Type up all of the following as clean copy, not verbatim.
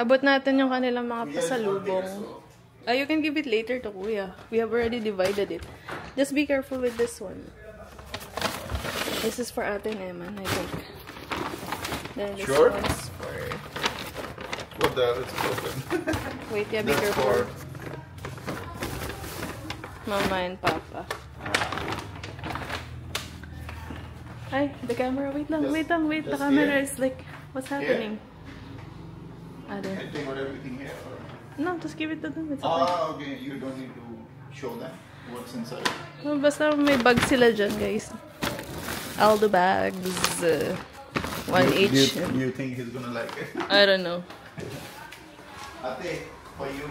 Abot natin yung kanilang mga pasalubong. You can give it later to Kuya. We have already divided it. Just be careful with this one. This is for Ate Eman, I think. Then this one's for... What the hell? It's broken. Wait, yeah, be careful. Mama and Papa. Ay, the camera. Wait lang. The camera is like, what's happening? I don't know. I take out everything here? Or? No, just give it to them. It's okay. Okay. You don't need to show them what's inside. No, basta may bag sila dyan, guys. Aldo bags. One each. Do you think he's gonna like it? I don't know. Ate, for you.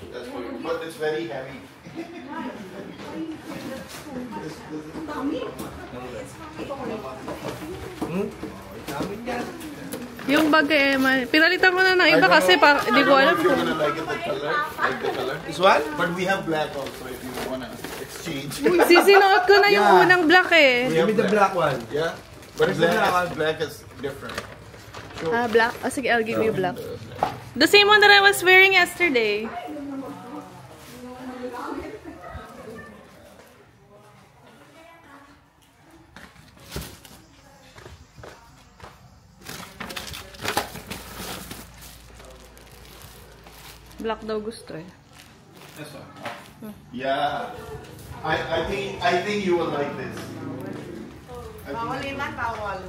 That's for you. But it's very heavy. Yung bag kay Emma, pinalitan ko na ng iba kasi hindi ko alam. If you're gonna like it, the color. This one? But we have black also if you wanna exchange. Sisinuot ko na yung unang black eh. Give me the black one. Yeah? But black is different. Sure. Black? Sige, I'll give you black. The same one that I was wearing yesterday. Black daw gusto eh. This one. Yeah. I think you will like this. Bawal naman, bawal.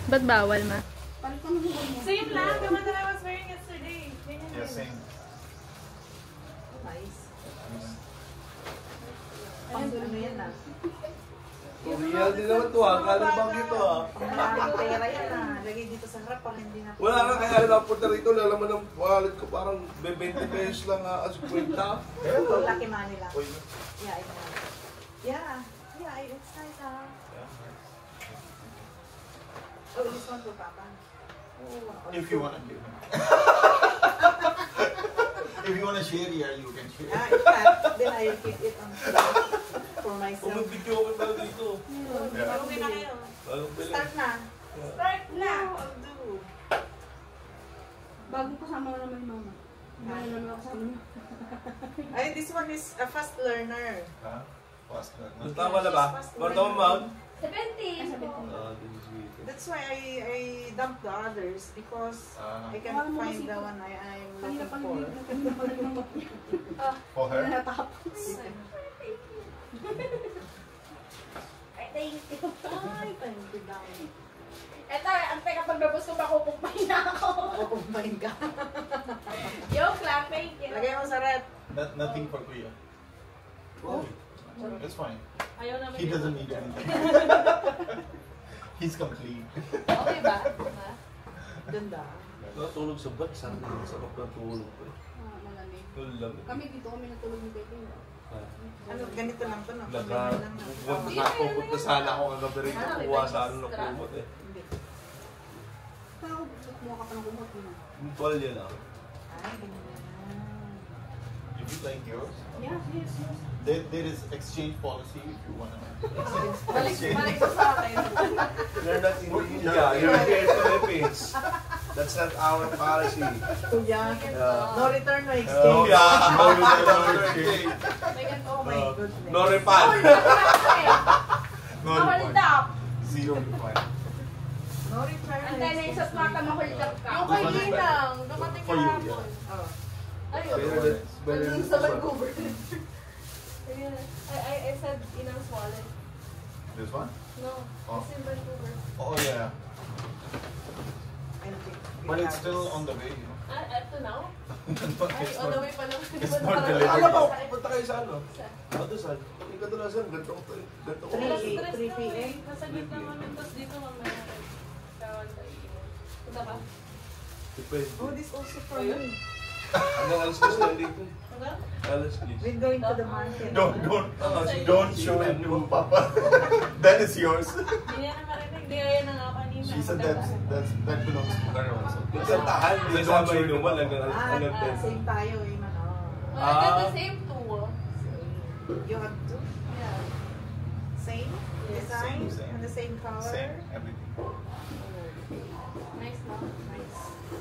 Ba't bawal, ma? Same lang, the one that I was wearing yesterday. Yeah, same. Nice. Ano yan na? Real din naman ito kalabang ito Ang pera yan lagay dito sa harap pag hindi na. Wala nga kaya napunta rito, lalaman ng wallet ko parang 20 pesos lang as kwenta. Lucky money lang. Yeah, I know. Yeah, it's nice Oh, this one for Papa. If you wanna do. If you wanna share here, you can share. If not, then I will keep it on for myself. Kung video ko na dito. Okay na kayo. Start na. Start na. I'll do. Bago kasama ko naman yung mama. Bago naman ako kasama niya. Ay, this one is a fast learner. Fast learner. Tama na ba? Martama mount? 70. That's why I dumped the others because I can't find the one I'm looking for. For her? Ay, thank you. Ay, thank you daw. Eto, ang teka paglabas ko, makukumpahin na ako. Kukumpain ka. Joke lang, thank you. Lagay mo sa red. Nothing for Kuya. Oh. It's fine. Ayaw naman He doesn't need anything. He's complete. Okay ba? Ganda. Natulog sa bag, sana sarap na tulog ko eh. Malamig. Tulog. Kami dito kami natulog ni Pepe. Ano, ganito lang to, no? Nakapupunta sana ako kagabi rin kukuha sa ano na kumot eh. Hindi. Ikaw, mukha ka pa ng kumot mo. Yung tuwalya lang. Ay, ganyan. Did you like yours? Yes. There is exchange policy if you wanna. Balik ko sa akin. You're not in India, you're here in the Philippines. That's not our policy. Kuya, no return, no exchange. Yeah, Oh my goodness. no refund. No Hold up. Zero refund. No return, no Antay na yung sa exchange. mata mo, hold up ka. Yung kay Ninang, dumating For you, kahapon. Oh. Ayun. Better Nandun than sa this Vancouver. one. I said Inang's wallet. This one? No, Oh. it's in Vancouver. Oh yeah. I don't think we But it's have still this. on the way, you know. Up to now? Ay, It's on the not. way pa lang. It's not delivered. Alam mo, punta kayo sa ano? Ano saan? Yung kadalasan, ganito ko. Alas 3 3 p.m. PM. Nasa gitna namin, tapos dito mamaya. Tawag tayo. Punta ka? Depende. Oh, this also for me. Hanggang alas 10 lang dito. Hanggang? Alas 10. We're going to the market. Don't show it to Papa. That is yours. Hindi niya na marinig. Hindi kaya na nga kanina. She said that belongs to her also. Magkantahan, may sama inuman hanggang Same 10. tayo, Iman. I got the same two. You have to? Yeah. same design Same. and the same color. Same, everything. Nice, no? Nice.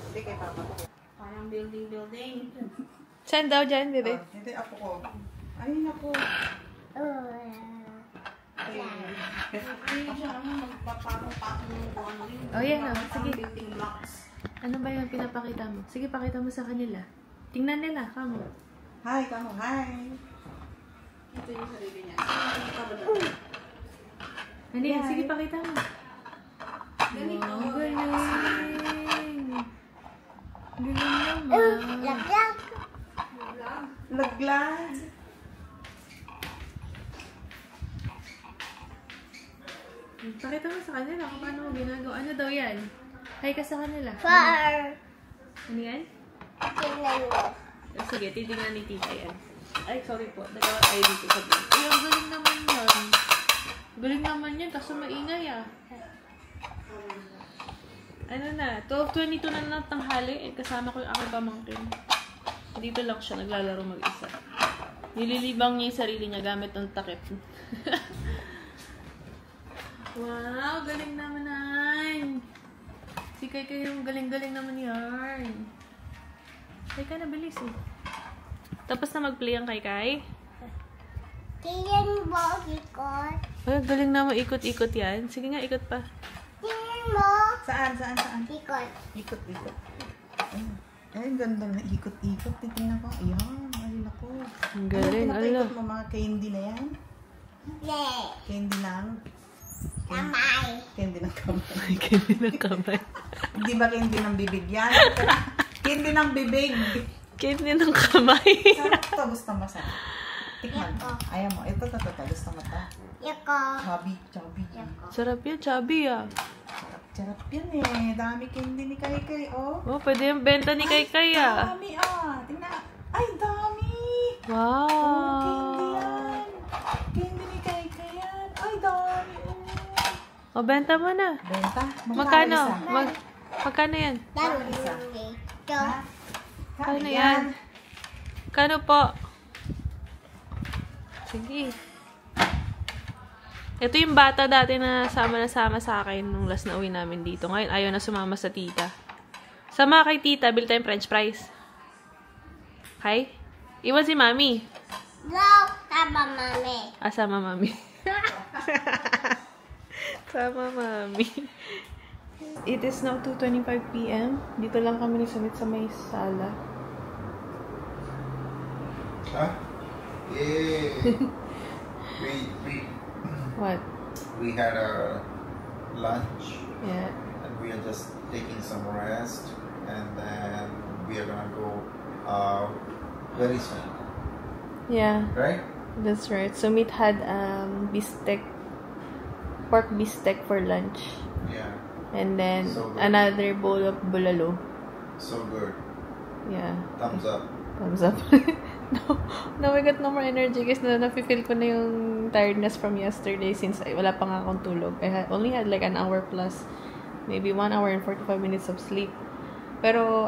Hindi kay Papa ko. Parang building. Saan daw dyan, bebe? Hindi ako ko. Ay, naku. Ay, siya naman magpapatong-patong ng kung ano yun. Oh, yan, oh. Parang Sige. building blocks. Ano ba yung pinapakita mo? Sige, pakita mo sa kanila. Tingnan nila, kamo. Hi, kamo. Hi. Ito yung sarili niya. Ano yan? Sige, pakita mo. Ganito. Oh, galing. Galing naman. Laglag. Pakita mo sa kanila kung paano mo ginagawa. Ano daw yan? Hi ka sa kanila. Ano yan? Sige, titingnan ni tita yan. Ay, sorry po. Nagawa tayo dito sa vlog. Ay, ang galing naman yan. Galing naman yan, kaso maingay ah. Ano na, 12:22 na ng tanghali. Kasama ko yung aking pamangkin. Dito lang siya, naglalaro mag-isa. Nililibang niya yung sarili niya gamit ng takip. Wow, galing naman yan. Si Kai yung galing-galing naman yan. Kai ka na, bilis eh. Tapos na mag-play ang Kai. Tingin mo, ikot. Ay, galing naman ikot-ikot yan. Sige nga, ikot pa. Tingin mo. Saan? Ikot. Ikot. Ay, ang ganda na ikot-ikot. Titingnan ko. Ayan, ay naku. Ang galing, Ano ala. pinapaikot mo, mga candy na yan? Le. Candy lang? Kamay. Candy ng kamay. Candy ng kamay. Di ba candy ng bibig yan? Candy ng bibig. Candy ng kamay. Sarap to. Gusto mo sa tikman. Ayaw mo. Ito. Gusto mo to. Yako. Chubby. Sarap yan, chubby ah. Sarap yan eh. Dami candy ni Kai. Oh. Oh, pwede yung benta ni Kai ah. Dami ah. Tingnan. Ay, dami. Wow. Candy yan. Candy ni Kai yan. Ay, dami. O, benta mo na. Benta? Magkano? Isa. Magkano yan? Dami. Ito. Kano yan? Kano po? Sige. Ito yung bata dati na sama sa akin nung last na uwi namin dito. Ngayon, ayaw na sumama sa tita. Sama kay tita, bil tayong french fries. Okay? Iwan si mami. No. Tama, mami. Ah, sama mami. Sama mami. It is now 2:25 p.m. Dito lang kami nagsumit sa may sala. Huh? Yeah. What? we had a lunch Yeah. and we are just taking some rest and then we are gonna go very soon. Yeah, Right? that's right. So Sumit had bistec, pork bistec for lunch. Yeah. And then So good. another bowl of bulalo. So good. Yeah. Thumbs up. Thumbs up. No, I got no more energy kasi na-feel ko na yung tiredness from yesterday since wala pa nga akong tulog. I only had like an hour plus, maybe 1 hour and 45 minutes of sleep. Pero,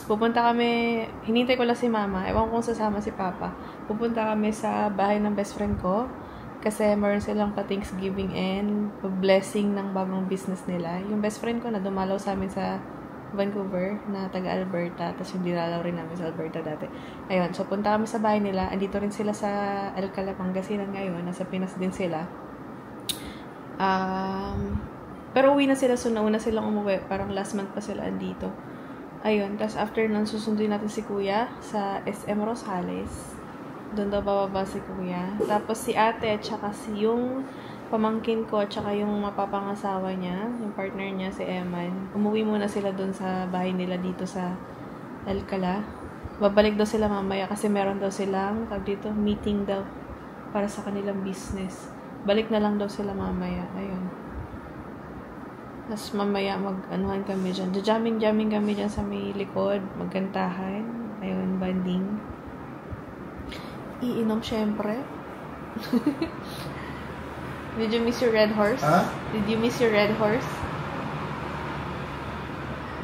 pupunta kami, hinintay ko lang si mama. Ewan ko kung sasama si papa. Pupunta kami sa bahay ng best friend ko kasi meron silang pa-Thanksgiving and blessing ng bagong business nila. Yung best friend ko na dumalaw sa amin sa Vancouver na taga-Alberta. Tapos yung dinalaw rin namin sa Alberta dati. Ayun, so punta kami sa bahay nila. Andito rin sila sa Alcala, Pangasinan ngayon. Nasa Pinas din sila. Pero uwi na sila. So nauna silang umuwi. Parang last month pa sila andito. Ayun, tapos after nun, susunduin natin si Kuya sa SM Rosales. Doon daw bababa si Kuya. Tapos si ate at saka yung pamangkin ko at saka yung mapapangasawa niya, yung partner niya, si Eman. Umuwi muna sila doon sa bahay nila dito sa Alcala. Babalik daw sila mamaya kasi meron daw silang dito, meeting daw para sa kanilang business. Balik na lang daw sila mamaya. Ayun. Tapos mamaya mag-anuhan kami dyan. Jamming kami dyan sa may likod. Magkantahan. Ayun, banding. Iinom syempre. Did you miss your red horse? Huh? Did you miss your red horse?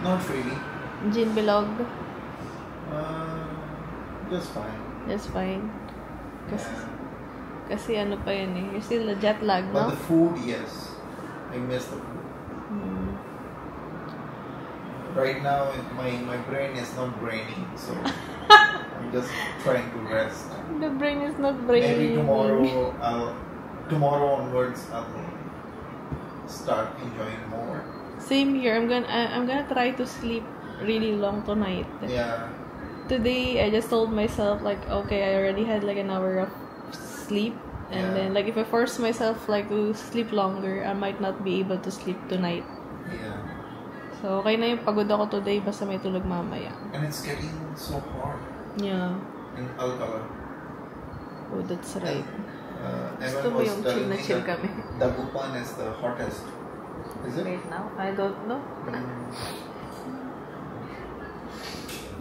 Not really. Gin bilog? Just fine. That's fine. Kasi, Yeah. Kasi ano pa yun eh. You're still a jet lag, But no? the food, yes. I miss the food. Right now, my brain is not braining, so I'm just trying to rest. The brain is not braining. Maybe tomorrow onwards, I'll start enjoying more. Same here. I'm gonna try to sleep really long tonight. Yeah. Today, I just told myself like, okay, I already had like an hour of sleep, and then like if I force myself like to sleep longer, I might not be able to sleep tonight. Yeah. So okay na yung pagod ako today, basta may tulog mamaya. And it's getting so hot. Yeah. In Alcala. Oh, that's right. Evan was telling me chill that kami. Dagupan is the hottest. Is it? Right now? I don't know.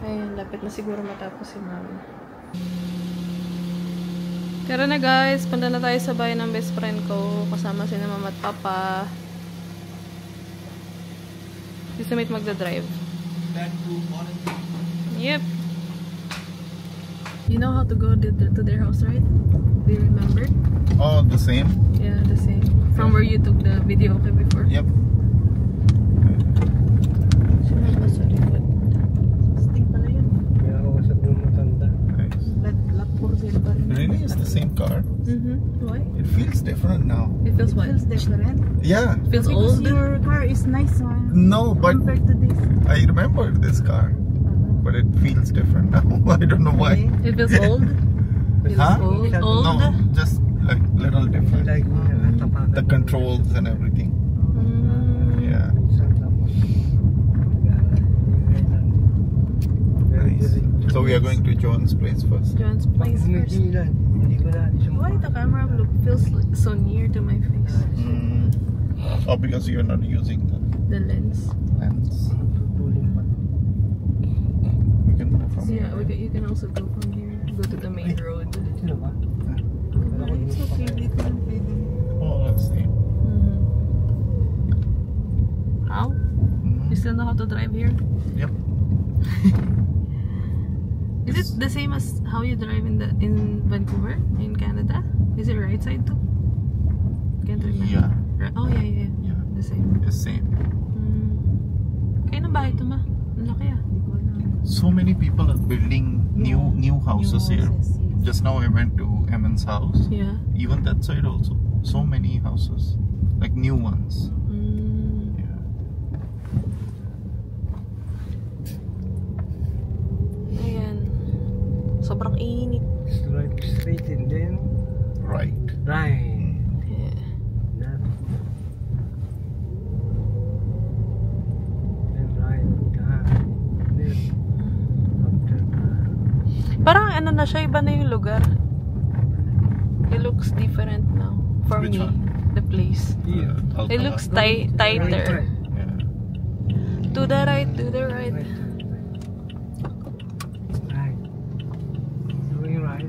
Ayun, lapit na siguro matapos si mama. Tara na guys, punta na tayo sa bahay ng best friend ko. Kasama si mama at papa. Si Sumit magdadrive. Yep. You know how to go to their house, right? Do you remember? Oh, the same? Yeah, the same. From where you took the video okay before? Yep. Sorry, what? Sting pala yun. Kaya ako sa pumatanda. Lot 4 pa rin. Really? It's the same car? Why? It feels different now. It feels what? Feels different. Yeah. Feels Because old? your car is nice one. No, but Compared to this. I remember this car. But it feels different now. I don't know why. It feels old? Feels Huh? old? Old? No, just like little different. Like, The controls and everything. Yeah. Nice. So we are going to John's place first. John's place first. Why the camera feels so near to my face? Oh, because you're not using The lens. the lens. We can go from Yeah, here. you can also go from here. Go to the main road. It's okay. Dito lang pwede. Oh, let's see. How? You still know how to drive here? Yep. Is it the same as how you drive in Vancouver, in Canada? Is it right side too? Can't remember. Yeah. Right. Oh yeah. Yeah. The same. The same. Kaya ng bahay to ma? Ang laki ah. So many people are building new houses here. Yes. Just now I went to Emin's house. Yeah. Even that side also. So many houses. Like new ones. Yeah. Ayan. Sobrang init. Right, straight and then Right. right. Yeah. That. Then right. Then after Parang ano na siya, iba na yung lugar. It looks different now. For Which me. one? The place. here. It looks tighter. Right. Yeah. To the right, to the right. Right. Doing right.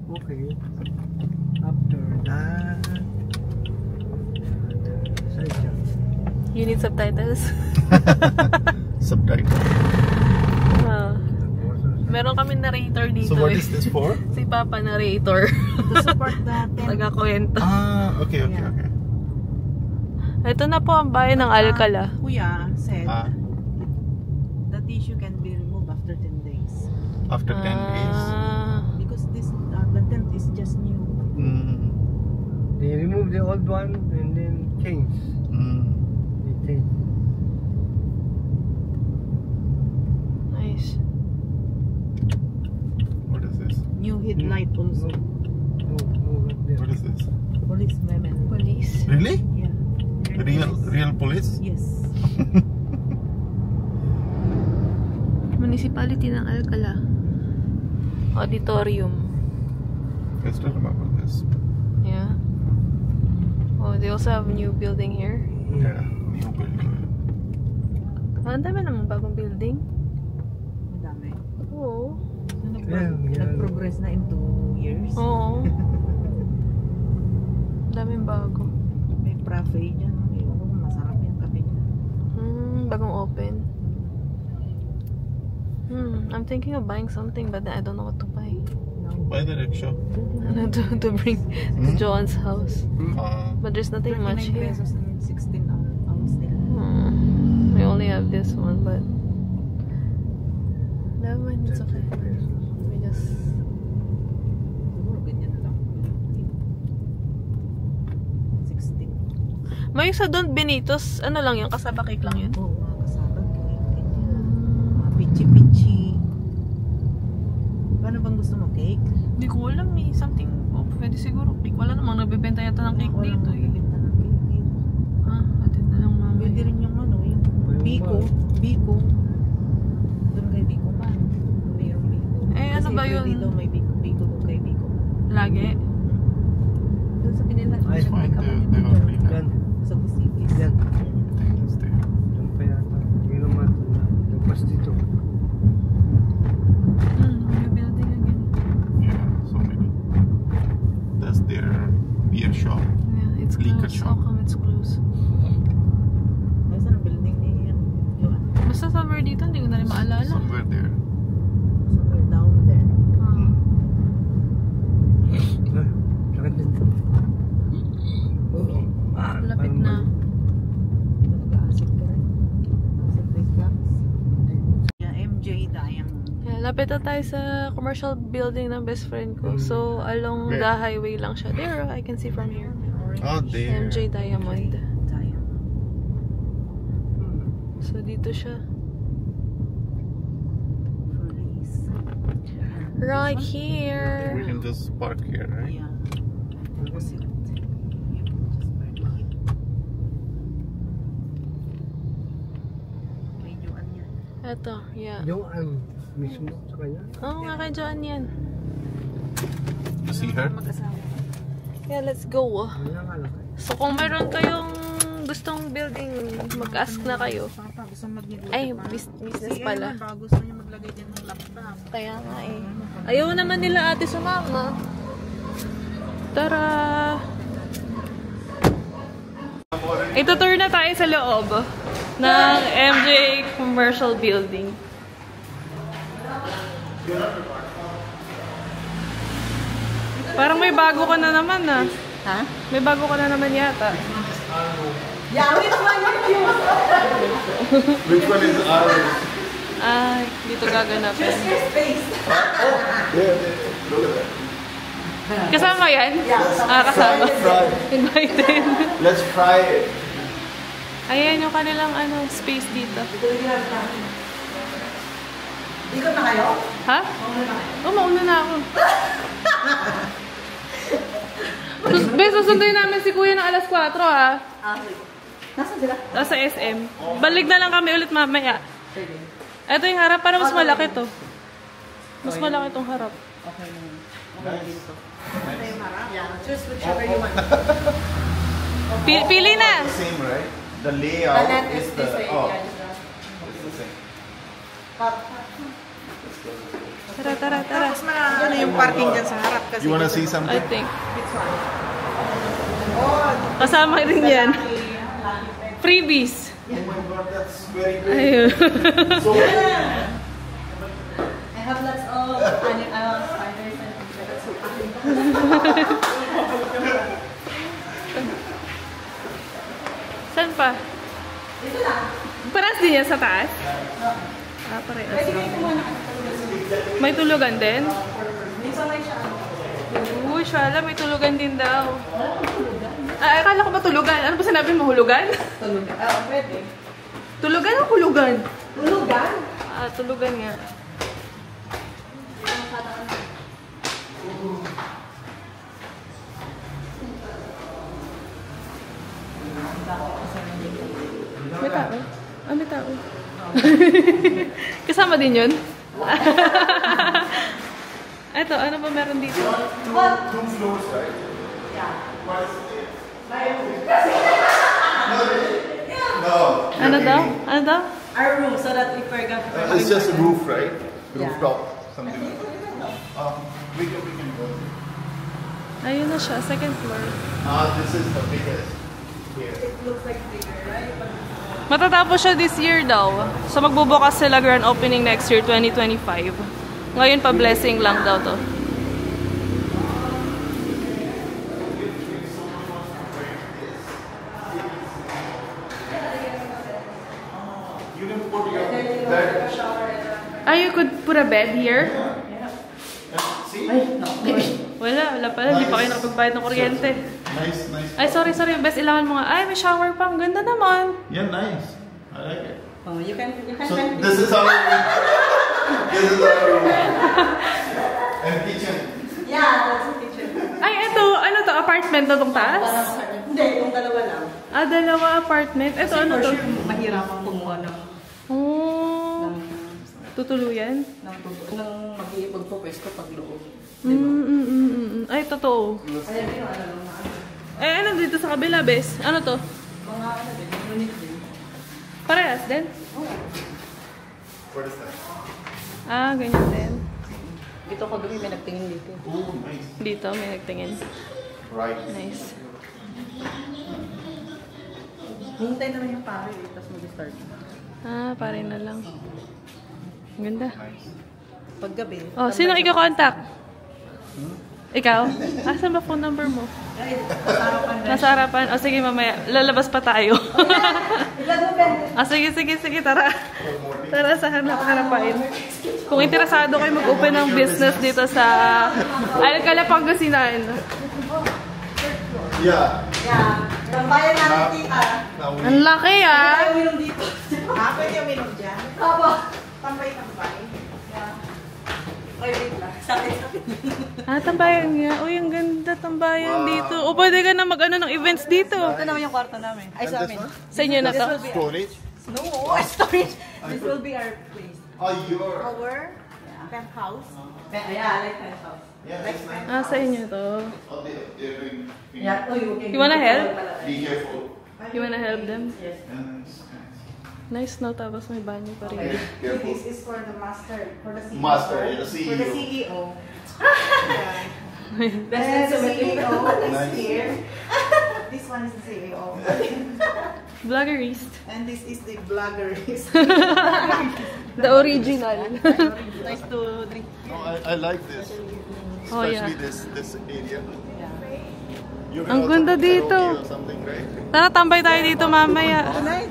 Okay. After that, side jump. You need subtitles? Subtitle. Meron kami narrator dito. So what is this for? Si Papa narrator. To support the tent. Taga-kwento. Okay. Ito na po ang bayan ng Alcala. Kuya said Ah, the tissue can be removed after 10 days. after 10 days. Because this the tent is just new. They remove the old one and then change. They change. Nice. What is this? New headlight also. No, not there. What is this? Police women. Police. Really? Yeah. Real police? Yes. Municipality ng Alcala. Auditorium. I still remember this. Yeah. Oh, they also have a new building here. Yeah, new building. Ang dami namang bagong building. Madami. Oo. Nag-progress na in 2 years. Oo. Daming bago. May cafe dyan. Masarap yan. bagong open. I'm thinking of buying something, but I don't know what to buy. Buy the rickshaw. to bring to Joan's house. But there's nothing much here. pesos and 16 ounce nila. We only have this one, but never mind, it's okay. We just Siguro ganyan lang. 16. may isa doon, Benitos, ano lang yun, kasaba cake lang yun. Oo, mga kasabag. Ganyan. Mga pichi-pichi. Paano bang gusto mo? Cake? Hindi ko alam eh, something, pwede siguro cake. Wala namang nagbebenta yata ng cake Walang dito eh. magbibenta ng cake dito. Atin na lang mamaya. Pwede rin yung ano, yung Biko. Biko. Doon kay Biko pa. Mayroong Biko. Eh, ano ba yun? Kasi dito may Biko. Biko doon kay Biko. Lagi? Doon sa pinila. I find the Yan. Sa Busikis. Yan. things there. Yan pa yata. Hindi naman. Lagpas dito. New building again. Yeah, so many. That's their beer shop. Yeah, it's Liquor closed. shop. How come it's closed? Nasaan ang building ni Joan? Basta somewhere dito, hindi ko na rin maalala. Somewhere there. Somewhere down there. Sakit din. Lapit na. Nag-acid ka rin. Acid reflux. Yeah, MJ Diamond. Yeah, lapit na tayo sa commercial building ng best friend ko. So, along Where? the highway lang siya. There, I can see from here. Oh, there. MJ Diamond. Diamond. So, dito siya. Furries. Right here. We can just park here, right? Yeah. Opposite. You can just park here. May Joan yan. Eto, yeah. Yung ang mismo sa kanya. Oo nga, kay Joanne yan. You see her? Mag-asawa. Yeah, let's go. Wala nga lang. So, kung meron kayong gustong building, mag-ask na kayo. Papa, gusto mag-negosyo Ay, pa. business Si pala. Emma, baka gusto niya maglagay dyan ng laptop. Kaya nga eh. Ayaw naman nila ate sumama. Tara! Itutour na tayo sa loob ng MJ Commercial Building. Parang may bago ka na naman ah. Ha? May bago ka na naman yata. Yeah, which one you choose? Which one is ours? Ay, dito gaganapin. Your space. Look at that. Kasama yan? Kasama. Invited. Let's try it. Ayan yung kanilang space dito. Ikot na kayo? Ha? Oo, mauna na ako. Susunduin namin si Kuya ng alas 4, ha? Nasaan sila? Sa SM. Balik na lang kami ulit mamaya. Ito yung harap, para mas malaki to. Mas malaki tong harap. Okay naman. Ito yung harap? Yeah. Choose whichever you want. Pili na! Same, right? The layout is the it's the same. Tara. Tapos ano yung parking dyan sa harap kasi. You wanna see I something? think. Oh, Kasama rin yan. Freebies. Oh my god, that's very big. Ayun. So I have lots of spiders and that's Saan pa? Parehas din yan sa taas? Parehas. May tulugan din? Uy, Shala, may tulugan din daw. Akala ko ba tulugan? Ano ba sinabi mo? Hulugan? tulugan. Pwede. Tulugan o hulugan? Tulugan? Tulugan nga. May tao? May tao. Kasama din yun? Eto, ano ba meron dito? two floors, right? No. Ano daw? Ano daw? Our room so that if we're gonna... It's just a roof, right? Yeah. Rooftop, something like that. We can go. Ayun na siya, second floor. This is the biggest here. It looks like bigger, right? Matatapos siya this year daw. So magbubukas sila grand opening next year, 2025. Ngayon pa blessing lang daw to. Ah, you could put a bed here? Wala pala. Hindi pa kayo nakapagbayad ng kuryente. Nice. Ay, sorry. Best, ilangan mo nga. Ay, may shower pa. Ang ganda naman. Yeah, nice. I like it. Oh, you can So this is our room. This is our room. And kitchen. Yeah, that's the kitchen. Ay, ito. Ano to? Apartment na tong taas? Hindi, yung dalawa lang. Ah, dalawa apartment. Ito, ano to? Mahirap ang kumuha ng Tutuluyan? nang magpupwesto pag loob. Ay, totoo. Eh, ano dito sa kabila, bes? Ano to? Mga ano din, unit din. Parehas din? What is that? Ah, ganyan din. Dito kagabi may nagtingin dito. Oh, nice. Dito, may nagtingin. Right. Nice. Hintay naman yung pare, tapos mag-start. Ah, pare na lang. Ang ganda. Nice. Paggabi. Oh, sinong ikakontak? Ikaw? Asan ba phone number mo? Ay, kasarapan na. Nasa harapan? O sige, mamaya. Lalabas pa tayo. Ilan mo, Ben? Sige, tara. Tara sa harapan. Kung interesado kayo mag-open ng business dito sa Alcala, Pangasinan. Yeah. Yeah. Tambayan namin tita. Ang laki ah! Tayo minom dito. Pwede yung minom dyan? Opo. Tambay. Yeah. Ay, wait lang. Sakit. Ah, tambayan nga. Uy, ang ganda tambayan dito. O, pwede ka na mag-ano ng events dito. Ito naman yung kwarto namin. Ay, sa amin. Sa inyo na to? Storage? No, storage. This will be our place. Oh, your. Our penthouse. Yeah, I like penthouse. Yeah, that's nice. Ah, sa inyo to. Oh, they're doing. Yeah. Oh, okay. You wanna help? Be careful. You wanna help them? Yes. Nice, no? Tapos may banyo pa rin. Okay. Careful. This is for the master. For the CEO. Master, yeah, the For the CEO. CEO. Yeah. And the CEO is Nice. here. This one is the CEO. Vloggerist. And this is the vloggerist. The original. Nice to drink. No, I like this. Oh, Especially yeah. this area. You Ang also ganda have dito. karaoke or something, right? Tara, tambay tayo dito mamaya. Tonight?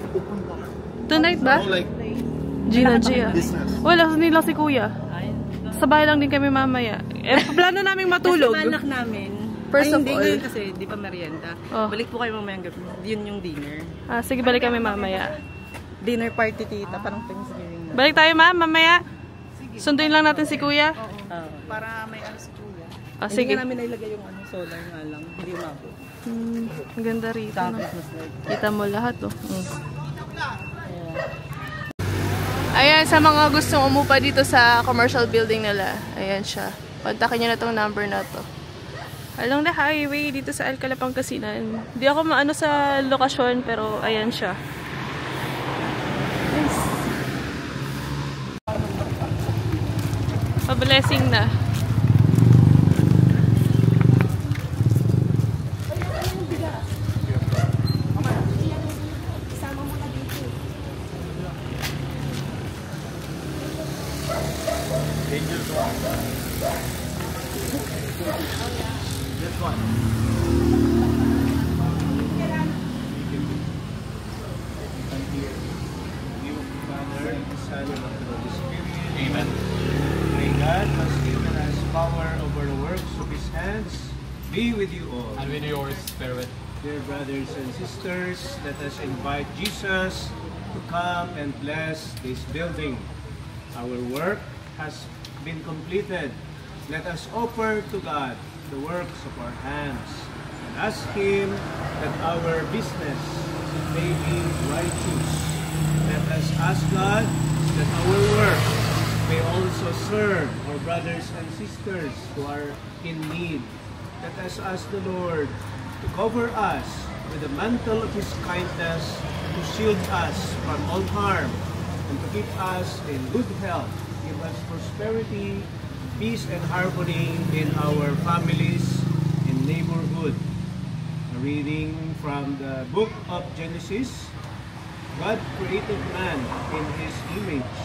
Tonight ba? No, like Gia. business. Wala, nila si kuya. Sa bahay lang din kami mamaya. Eh, plano naming matulog. Kasi balak namin. First of hindi all. ngayon kasi di pa merienda. Oh. Balik po kayo mamayang gabi. Yun yung dinner. Ah, sige, balik kami mamaya. Dinner party tita, parang Thanksgiving. Balik tayo, ma'am, mamaya. Sunduin lang natin si kuya. Para may ano si Kuya. Ah, Hindi sige. nga namin nailagay yung ano, solar nga lang. Hindi umabot. Ang ganda rito. Sa No? Christmas light. Kita mo lahat, oh. Ayan, sa mga gustong umupa dito sa commercial building nila. Ayan siya. Kontakin nyo na tong number na to. Along the highway dito sa Alcala, Pangasinan. Hindi ako maano sa lokasyon, pero ayan siya. Nice. Pa-blessing na. This one. In the name of the Father, and the Son, and of the Holy Spirit. Amen. May God has given us power over the works of His hands. Be with you all. And with your spirit. Dear brothers and sisters, let us invite Jesus to come and bless this building. Our work has been completed. Let us offer to God the works of our hands and ask Him that our business may be righteous. Let us ask God that our work may also serve our brothers and sisters who are in need. Let us ask the Lord to cover us with the mantle of His kindness, to shield us from all harm, and to keep us in good health. Give us prosperity, peace, and harmony in our families and neighborhood. A reading from the book of Genesis. God created man in His image.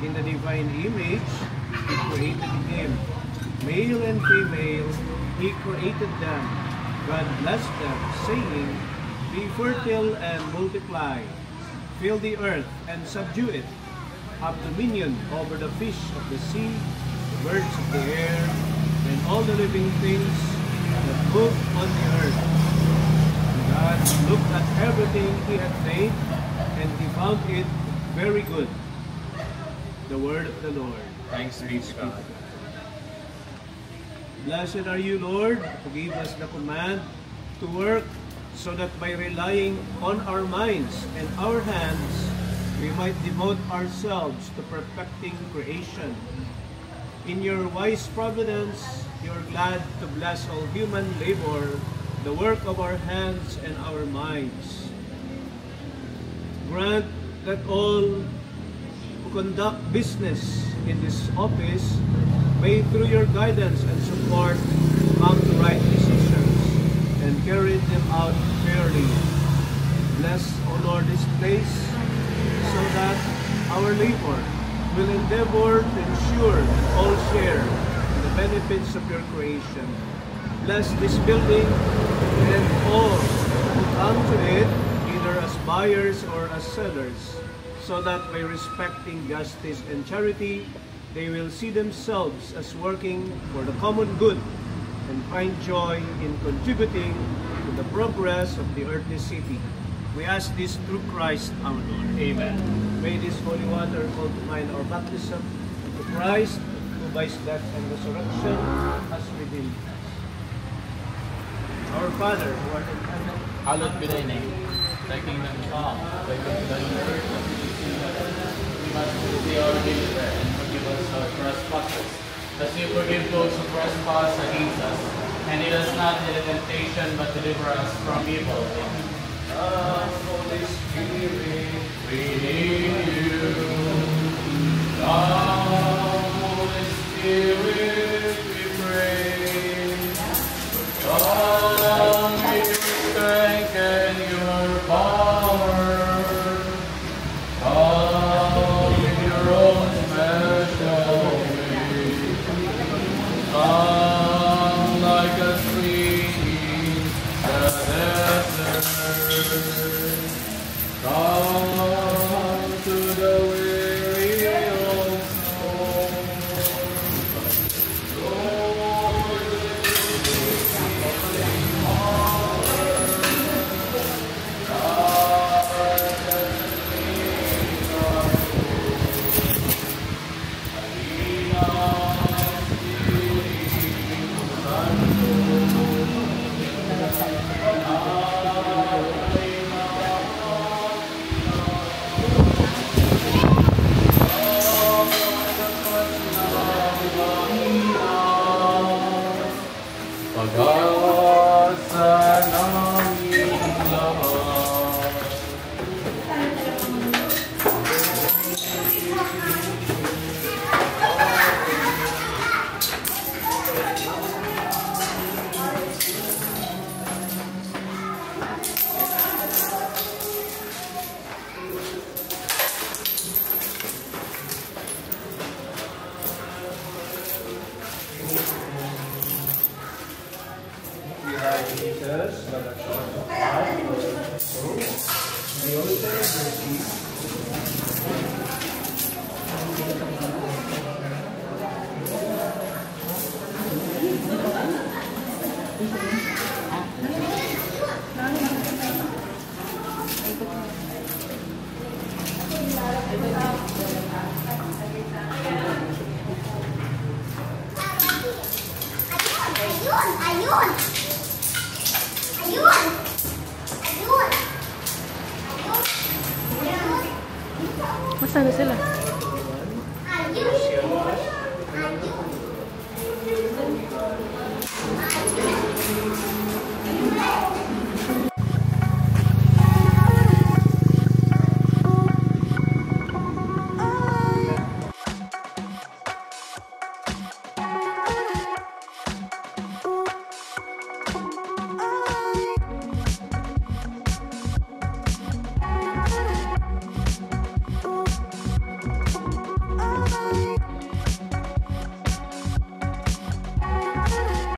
In the divine image, He created him. Male and female, He created them. God blessed them, saying, "Be fertile and multiply. Fill the earth and subdue it. Have dominion over the fish of the sea, the birds of the air, and all the living things that move on the earth." God looked at everything He had made, and He found it very good. The word of the Lord. Thanks be to God. Blessed are you, Lord, who gave us the command to work, so that by relying on our minds and our hands, we might devote ourselves to perfecting creation. In your wise providence, you are glad to bless all human labor, the work of our hands and our minds. Grant that all who conduct business in this office may, through your guidance and support, come to right decisions and carry them out fairly. Bless, O Lord, this place, so that our labor will endeavor to ensure that all share in the benefits of your creation. Bless this building and all who come to it, either as buyers or as sellers, so that by respecting justice and charity, they will see themselves as working for the common good and find joy in contributing to the progress of the earthly city. We ask this through Christ our Lord. Amen. May this holy water call to mind our baptism to Christ, who by his death and resurrection has redeemed us. Our Father, who art in heaven, Hallowed be thy name. Thy kingdom come, thy will be done on earth as it is in heaven. Give us this day our daily bread, and forgive us our trespasses, as we forgive those who trespass against us. And lead us not into temptation, but deliver us from evil. Amen. Holy Spirit, We need you. Come, Holy Spirit, we pray. Come with your strength and your power. Come in your own special way. Come like a stream in the desert. Come to the weary also. Pag-asa namin lahat. Jesus, but a short of time, the altar mercy. Ayun! Ayun! Ayun! Masa na sila?